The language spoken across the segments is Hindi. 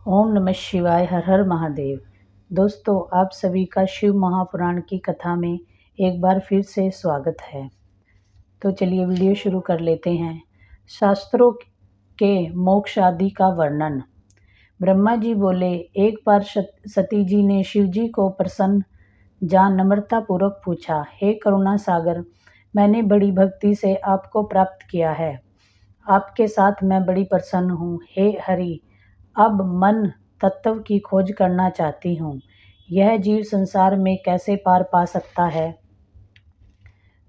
ओम नमः शिवाय। हर हर महादेव। दोस्तों, आप सभी का शिव महापुराण की कथा में एक बार फिर से स्वागत है। तो चलिए वीडियो शुरू कर लेते हैं। शास्त्रों के मोक्ष आदि का वर्णन। ब्रह्मा जी बोले, एक बार सती जी ने शिव जी को प्रसन्न जान नम्रता पूर्वक पूछा, हे करुणा सागर, मैंने बड़ी भक्ति से आपको प्राप्त किया है। आपके साथ मैं बड़ी प्रसन्न हूँ। हे हरि, अब मन तत्व की खोज करना चाहती हूँ। यह जीव संसार में कैसे पार पा सकता है?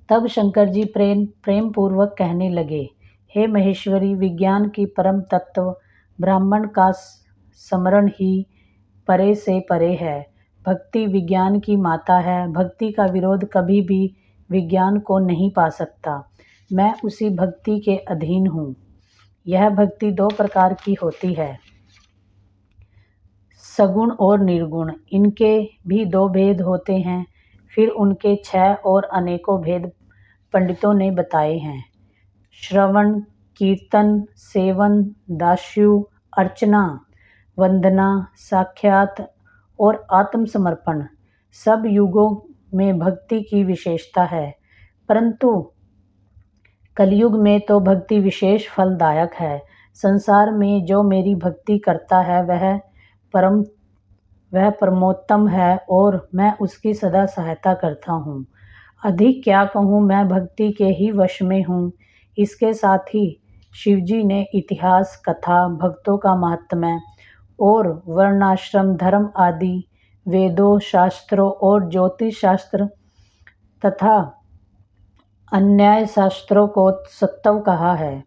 तब शंकर जी प्रेम पूर्वक कहने लगे, हे महेश्वरी, विज्ञान की परम तत्व ब्राह्मण का स्मरण ही परे से परे है। भक्ति विज्ञान की माता है। भक्ति का विरोध कभी भी विज्ञान को नहीं पा सकता। मैं उसी भक्ति के अधीन हूँ। यह भक्ति दो प्रकार की होती है, सगुण और निर्गुण। इनके भी दो भेद होते हैं। फिर उनके 6 और अनेकों भेद पंडितों ने बताए हैं। श्रवण, कीर्तन, सेवन, दास्यु, अर्चना, वंदना, साक्षात और आत्मसमर्पण सब युगों में भक्ति की विशेषता है। परंतु कलयुग में तो भक्ति विशेष फलदायक है। संसार में जो मेरी भक्ति करता है वह परमोत्तम है और मैं उसकी सदा सहायता करता हूँ। अधिक क्या कहूँ, मैं भक्ति के ही वश में हूँ। इसके साथ ही शिवजी ने इतिहास, कथा, भक्तों का महात्म्य और वर्णाश्रम धर्म आदि वेदों, शास्त्रों और ज्योतिष शास्त्र तथा अन्याय शास्त्रों को सत्व कहा है।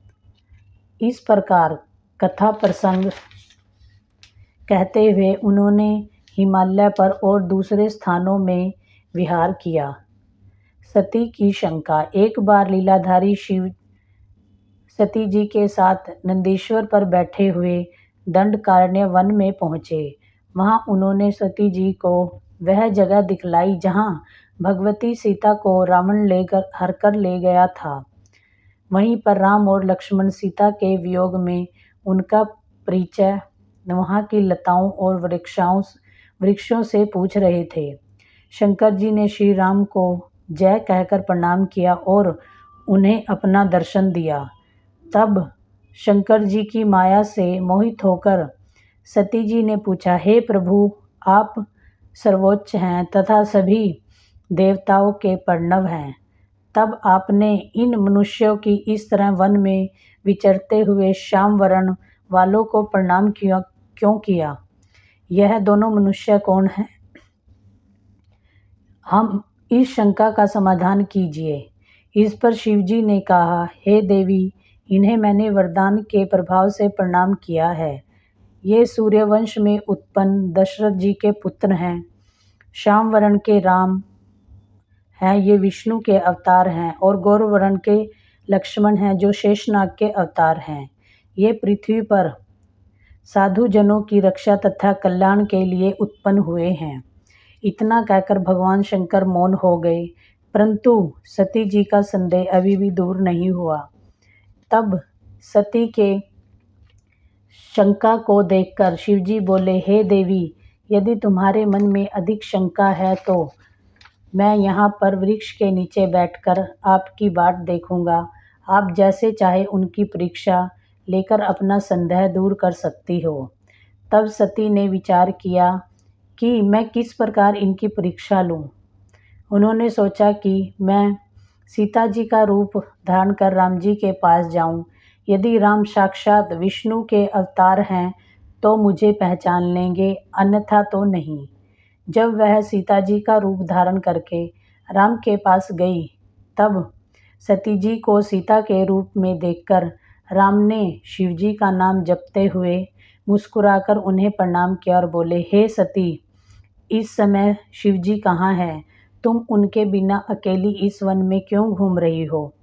इस प्रकार कथा प्रसंग कहते हुए उन्होंने हिमालय पर और दूसरे स्थानों में विहार किया। सती की शंका। एक बार लीलाधारी शिव सती जी के साथ नंदीश्वर पर बैठे हुए दंडकारण्य वन में पहुँचे। वहाँ उन्होंने सती जी को वह जगह दिखलाई जहाँ भगवती सीता को रावण हर कर ले गया था। वहीं पर राम और लक्ष्मण सीता के वियोग में उनका परिचय वहाँ की लताओं और वृक्षों से पूछ रहे थे। शंकर जी ने श्री राम को जय कहकर प्रणाम किया और उन्हें अपना दर्शन दिया। तब शंकर जी की माया से मोहित होकर सती जी ने पूछा, हे प्रभु, आप सर्वोच्च हैं तथा सभी देवताओं के प्रणव हैं। तब आपने इन मनुष्यों की इस तरह वन में विचरते हुए श्याम वर्ण वालों को प्रणाम क्यों किया? यह दोनों मनुष्य कौन हैं? हम इस शंका का समाधान कीजिए। इस पर शिवजी ने कहा, हे देवी, इन्हें मैंने वरदान के प्रभाव से प्रणाम किया है। ये सूर्यवंश में उत्पन्न दशरथ जी के पुत्र हैं। श्याम वर्ण के राम हैं, ये विष्णु के अवतार हैं, और गौर वर्ण के लक्ष्मण हैं जो शेषनाग के अवतार हैं। ये पृथ्वी पर साधु जनों की रक्षा तथा कल्याण के लिए उत्पन्न हुए हैं। इतना कहकर भगवान शंकर मौन हो गए, परंतु सती जी का संदेह अभी भी दूर नहीं हुआ। तब सती के शंका को देखकर शिवजी बोले, हे देवी, यदि तुम्हारे मन में अधिक शंका है तो मैं यहाँ पर वृक्ष के नीचे बैठकर आपकी बाट देखूंगा। आप जैसे चाहे उनकी परीक्षा लेकर अपना संदेह दूर कर सकती हो। तब सती ने विचार किया कि मैं किस प्रकार इनकी परीक्षा लूं। उन्होंने सोचा कि मैं सीता जी का रूप धारण कर राम जी के पास जाऊं। यदि राम साक्षात विष्णु के अवतार हैं तो मुझे पहचान लेंगे, अन्यथा तो नहीं। जब वह सीता जी का रूप धारण करके राम के पास गई, तब सती जी को सीता के रूप में देखकर राम ने शिव जी का नाम जपते हुए मुस्कुराकर उन्हें प्रणाम किया और बोले, हे सती, इस समय शिव जी कहाँ हैं? तुम उनके बिना अकेली इस वन में क्यों घूम रही हो?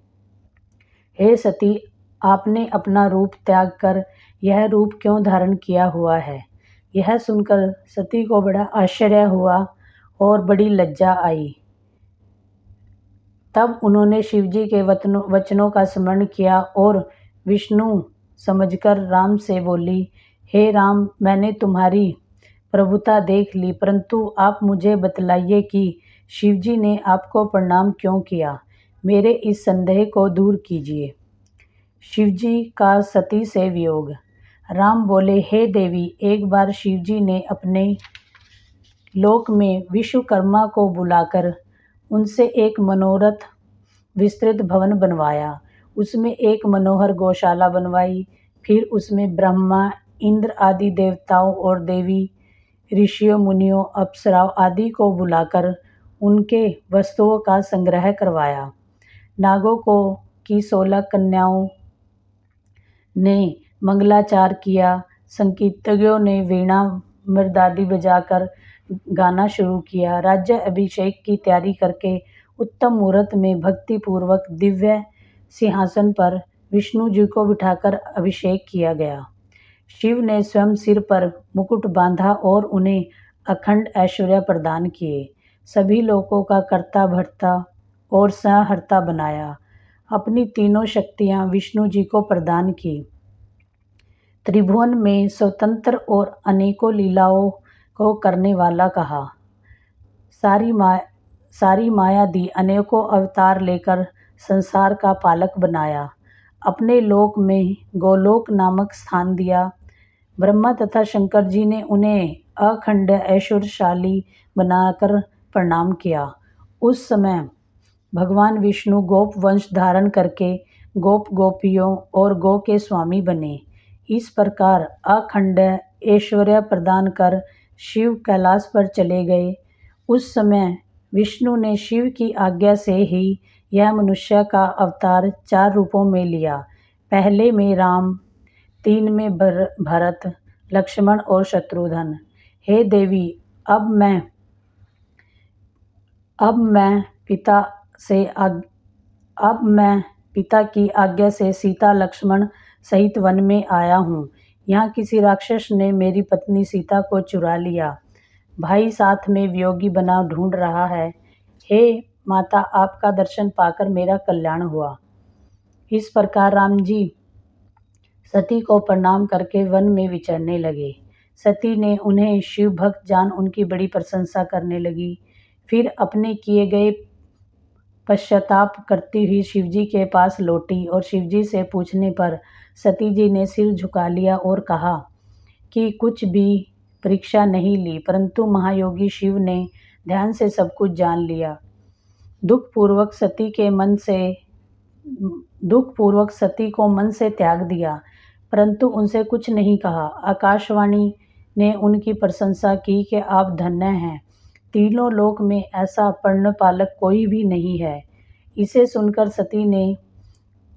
हे सती, आपने अपना रूप त्याग कर यह रूप क्यों धारण किया हुआ है? यह सुनकर सती को बड़ा आश्चर्य हुआ और बड़ी लज्जा आई। तब उन्होंने शिवजी के वचनों का स्मरण किया और विष्णु समझकर राम से बोली, हे राम, मैंने तुम्हारी प्रभुता देख ली, परंतु आप मुझे बतलाइए कि शिवजी ने आपको प्रणाम क्यों किया। मेरे इस संदेह को दूर कीजिए। शिवजी का सती से वियोग। राम बोले, हे देवी, एक बार शिवजी ने अपने लोक में विश्वकर्मा को बुलाकर उनसे एक मनोरथ विस्तृत भवन बनवाया। उसमें एक मनोहर गौशाला बनवाई। फिर उसमें ब्रह्मा, इंद्र आदि देवताओं और देवी, ऋषियों, मुनियों, अप्सराओं आदि को बुलाकर उनके वस्तुओं का संग्रह करवाया। नागों को की 16 कन्याओं ने मंगलाचार किया। संगीतज्ञों ने वीणा मृदादि बजाकर गाना शुरू किया। राज्य अभिषेक की तैयारी करके उत्तम मुहूर्त में भक्ति पूर्वक दिव्य सिंहासन पर विष्णु जी को बिठाकर अभिषेक किया गया। शिव ने स्वयं सिर पर मुकुट बांधा और उन्हें अखंड ऐश्वर्य प्रदान किए। सभी लोगों का कर्ता भर्ता और संहर्ता बनाया। अपनी तीनों शक्तियां विष्णु जी को प्रदान की। त्रिभुवन में स्वतंत्र और अनेकों लीलाओं को करने वाला कहा। सारी माया दी। अनेकों अवतार लेकर संसार का पालक बनाया। अपने लोक में गोलोक नामक स्थान दिया। ब्रह्मा तथा शंकर जी ने उन्हें अखंड ऐश्वर्यशाली बनाकर प्रणाम किया। उस समय भगवान विष्णु गोप वंश धारण करके गोप गोपियों और गो के स्वामी बने। इस प्रकार अखंड ऐश्वर्य प्रदान कर शिव कैलाश पर चले गए। उस समय विष्णु ने शिव की आज्ञा से ही यह मनुष्य का अवतार 4 रूपों में लिया। पहले में राम, 3 में भरत, लक्ष्मण और शत्रुघ्न। हे देवी, अब मैं पिता की आज्ञा से सीता लक्ष्मण सहित वन में आया हूँ। यहाँ किसी राक्षस ने मेरी पत्नी सीता को चुरा लिया। भाई साथ में वियोगी बना ढूंढ रहा है। हे माता, आपका दर्शन पाकर मेरा कल्याण हुआ। इस प्रकार राम जी सती को प्रणाम करके वन में विचरने लगे। सती ने उन्हें शिव भक्त जान उनकी बड़ी प्रशंसा करने लगी। फिर अपने किए गए पश्चाताप करती हुई शिवजी के पास लौटी और शिवजी से पूछने पर सती जी ने सिर झुका लिया और कहा कि कुछ भी परीक्षा नहीं ली, परंतु महायोगी शिव ने ध्यान से सब कुछ जान लिया। दुखपूर्वक सती को मन से त्याग दिया, परंतु उनसे कुछ नहीं कहा। आकाशवाणी ने उनकी प्रशंसा की कि आप धन्य हैं। तीनों लोक में ऐसा प्रण पालक कोई भी नहीं है। इसे सुनकर सती ने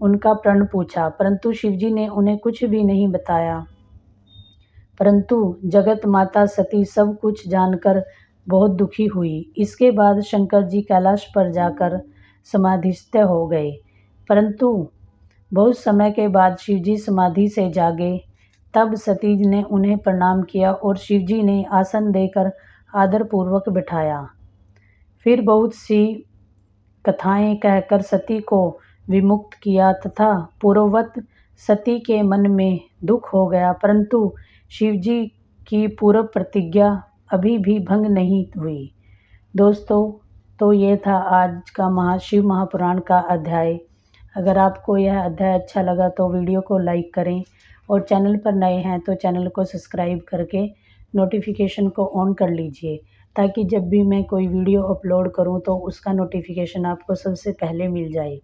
उनका प्रण पूछा, परंतु शिवजी ने उन्हें कुछ भी नहीं बताया। परंतु जगत माता सती सब कुछ जानकर बहुत दुखी हुई। इसके बाद शंकर जी कैलाश पर जाकर समाधिस्थ हो गए। परंतु बहुत समय के बाद शिवजी समाधि से जागे। तब सती ने उन्हें प्रणाम किया और शिवजी ने आसन देकर आदरपूर्वक बिठाया। फिर बहुत सी कथाएं कहकर सती को विमुक्त किया तथा पूर्ववत सती के मन में दुख हो गया, परंतु शिवजी की पूर्व प्रतिज्ञा अभी भी भंग नहीं हुई। दोस्तों, तो ये था आज का शिव महापुराण का अध्याय। अगर आपको यह अध्याय अच्छा लगा तो वीडियो को लाइक करें और चैनल पर नए हैं तो चैनल को सब्सक्राइब करके नोटिफिकेशन को ऑन कर लीजिए, ताकि जब भी मैं कोई वीडियो अपलोड करूं तो उसका नोटिफिकेशन आपको सबसे पहले मिल जाए।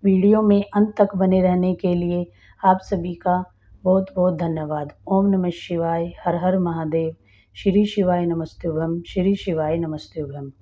वीडियो में अंत तक बने रहने के लिए आप सभी का बहुत बहुत धन्यवाद। ओम नमः शिवाय। हर हर महादेव। श्री शिवाय नमस्तुभ्यम। श्री शिवाय नमस्तुभ्यम।